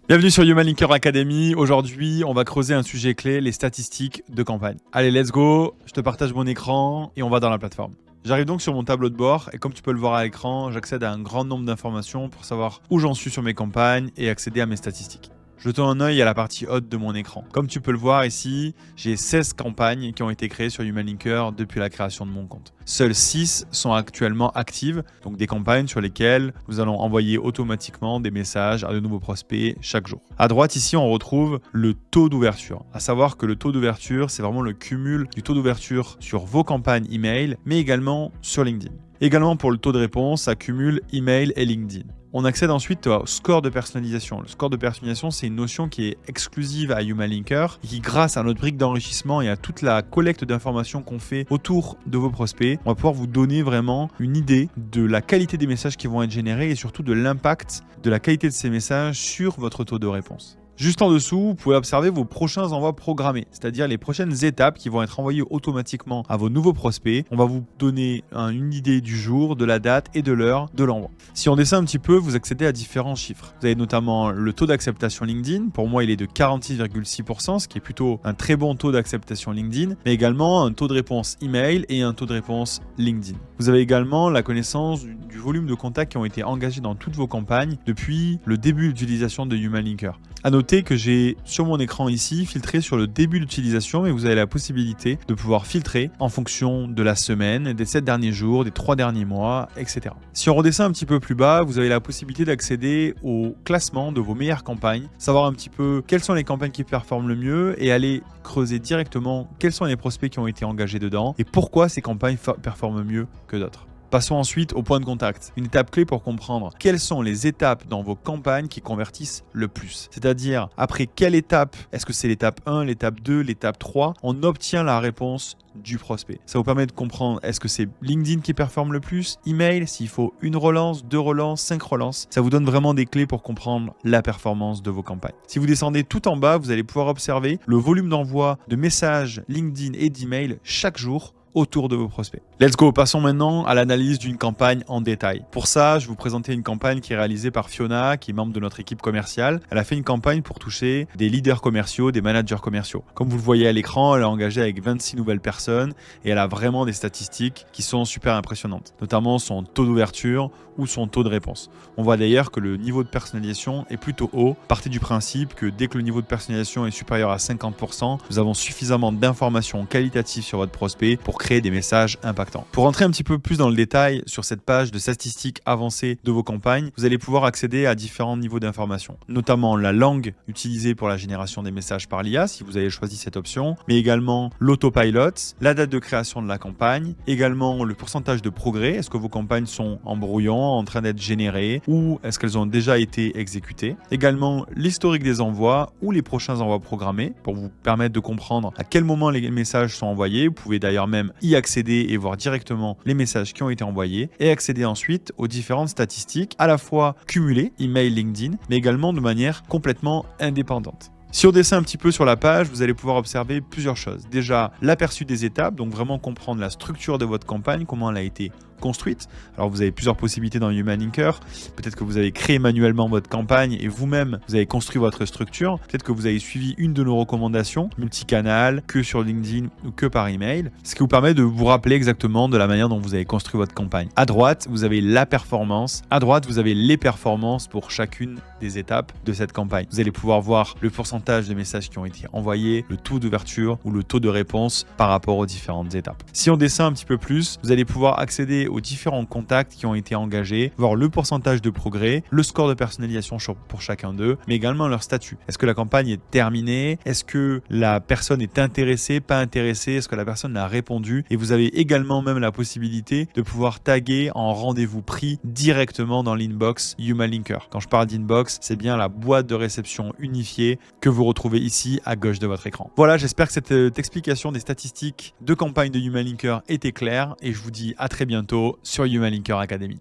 Bienvenue sur Human Linker Academy. Aujourd'hui, on va creuser un sujet clé, les statistiques de campagne. Allez, let's go. Je te partage mon écran et on va dans la plateforme. J'arrive donc sur mon tableau de bord et comme tu peux le voir à l'écran, j'accède à un grand nombre d'informations pour savoir où j'en suis sur mes campagnes et accéder à mes statistiques. Jetons un œil à la partie haute de mon écran. Comme tu peux le voir ici, j'ai 16 campagnes qui ont été créées sur Human Linker depuis la création de mon compte. Seules 6 sont actuellement actives, donc des campagnes sur lesquelles nous allons envoyer automatiquement des messages à de nouveaux prospects chaque jour. À droite ici, on retrouve le taux d'ouverture. À savoir que le taux d'ouverture, c'est vraiment le cumul du taux d'ouverture sur vos campagnes email, mais également sur LinkedIn. Également pour le taux de réponse, ça cumule email et LinkedIn. On accède ensuite au score de personnalisation. Le score de personnalisation, c'est une notion qui est exclusive à Human Linker et qui, grâce à notre brique d'enrichissement et à toute la collecte d'informations qu'on fait autour de vos prospects, on va pouvoir vous donner vraiment une idée de la qualité des messages qui vont être générés et surtout de l'impact de la qualité de ces messages sur votre taux de réponse. Juste en dessous, vous pouvez observer vos prochains envois programmés, c'est-à-dire les prochaines étapes qui vont être envoyées automatiquement à vos nouveaux prospects. On va vous donner une idée du jour, de la date et de l'heure de l'envoi. Si on descend un petit peu, vous accédez à différents chiffres. Vous avez notamment le taux d'acceptation LinkedIn. Pour moi, il est de 46,6%, ce qui est plutôt un très bon taux d'acceptation LinkedIn, mais également un taux de réponse email et un taux de réponse LinkedIn. Vous avez également la connaissance du volume de contacts qui ont été engagés dans toutes vos campagnes depuis le début d'utilisation de Human Linker. À noter que j'ai sur mon écran ici filtré sur le début d'utilisation, mais vous avez la possibilité de pouvoir filtrer en fonction de la semaine, des 7 derniers jours, des 3 derniers mois, etc. Si on redescend un petit peu plus bas, vous avez la possibilité d'accéder au classement de vos meilleures campagnes, savoir un petit peu quelles sont les campagnes qui performent le mieux et aller creuser directement quels sont les prospects qui ont été engagés dedans et pourquoi ces campagnes performent mieux que d'autres. Passons ensuite au point de contact, une étape clé pour comprendre quelles sont les étapes dans vos campagnes qui convertissent le plus. C'est-à-dire, après quelle étape, est-ce que c'est l'étape 1, l'étape 2, l'étape 3, on obtient la réponse du prospect. Ça vous permet de comprendre, est-ce que c'est LinkedIn qui performe le plus, email, s'il faut une relance, 2 relances, 5 relances. Ça vous donne vraiment des clés pour comprendre la performance de vos campagnes. Si vous descendez tout en bas, vous allez pouvoir observer le volume d'envoi de messages LinkedIn et d'email chaque jour autour de vos prospects. Let's go, passons maintenant à l'analyse d'une campagne en détail. Pour ça, je vais vous présenter une campagne qui est réalisée par Fiona, qui est membre de notre équipe commerciale. Elle a fait une campagne pour toucher des leaders commerciaux, des managers commerciaux. Comme vous le voyez à l'écran, elle a engagé avec 26 nouvelles personnes et elle a vraiment des statistiques qui sont super impressionnantes, notamment son taux d'ouverture ou son taux de réponse. On voit d'ailleurs que le niveau de personnalisation est plutôt haut. Partez du principe que dès que le niveau de personnalisation est supérieur à 50%, nous avons suffisamment d'informations qualitatives sur votre prospect pour créer des messages impactants. Pour rentrer un petit peu plus dans le détail sur cette page de statistiques avancées de vos campagnes, vous allez pouvoir accéder à différents niveaux d'informations, notamment la langue utilisée pour la génération des messages par l'IA, si vous avez choisi cette option, mais également l'autopilot, la date de création de la campagne, également le pourcentage de progrès, est-ce que vos campagnes sont en brouillon, en train d'être générées, ou est-ce qu'elles ont déjà été exécutées, également l'historique des envois ou les prochains envois programmés, pour vous permettre de comprendre à quel moment les messages sont envoyés. Vous pouvez d'ailleurs même y accéder et voir directement les messages qui ont été envoyés et accéder ensuite aux différentes statistiques à la fois cumulées, email, LinkedIn, mais également de manière complètement indépendante. Si on descend un petit peu sur la page, vous allez pouvoir observer plusieurs choses. Déjà, l'aperçu des étapes, donc vraiment comprendre la structure de votre campagne, comment elle a été construite. Alors vous avez plusieurs possibilités dans Human Linker. Peut-être que vous avez créé manuellement votre campagne et vous-même, vous avez construit votre structure. Peut-être que vous avez suivi une de nos recommandations, multicanal, que sur LinkedIn ou que par email, ce qui vous permet de vous rappeler exactement de la manière dont vous avez construit votre campagne. À droite, vous avez la performance. À droite, vous avez les performances pour chacune des étapes de cette campagne. Vous allez pouvoir voir le pourcentage de messages qui ont été envoyés, le taux d'ouverture ou le taux de réponse par rapport aux différentes étapes. Si on descend un petit peu plus, vous allez pouvoir accéder aux différents contacts qui ont été engagés, voir le pourcentage de progrès, le score de personnalisation pour chacun d'eux, mais également leur statut. Est-ce que la campagne est terminée? Est-ce que la personne est intéressée, pas intéressée? Est-ce que la personne a répondu? Et vous avez également même la possibilité de pouvoir taguer en rendez-vous pris directement dans l'inbox Human Linker. Quand je parle d'inbox, c'est bien la boîte de réception unifiée que vous retrouvez ici à gauche de votre écran. Voilà, j'espère que cette explication des statistiques de campagne de Human Linker était claire et je vous dis à très bientôt sur Human Linker Academy.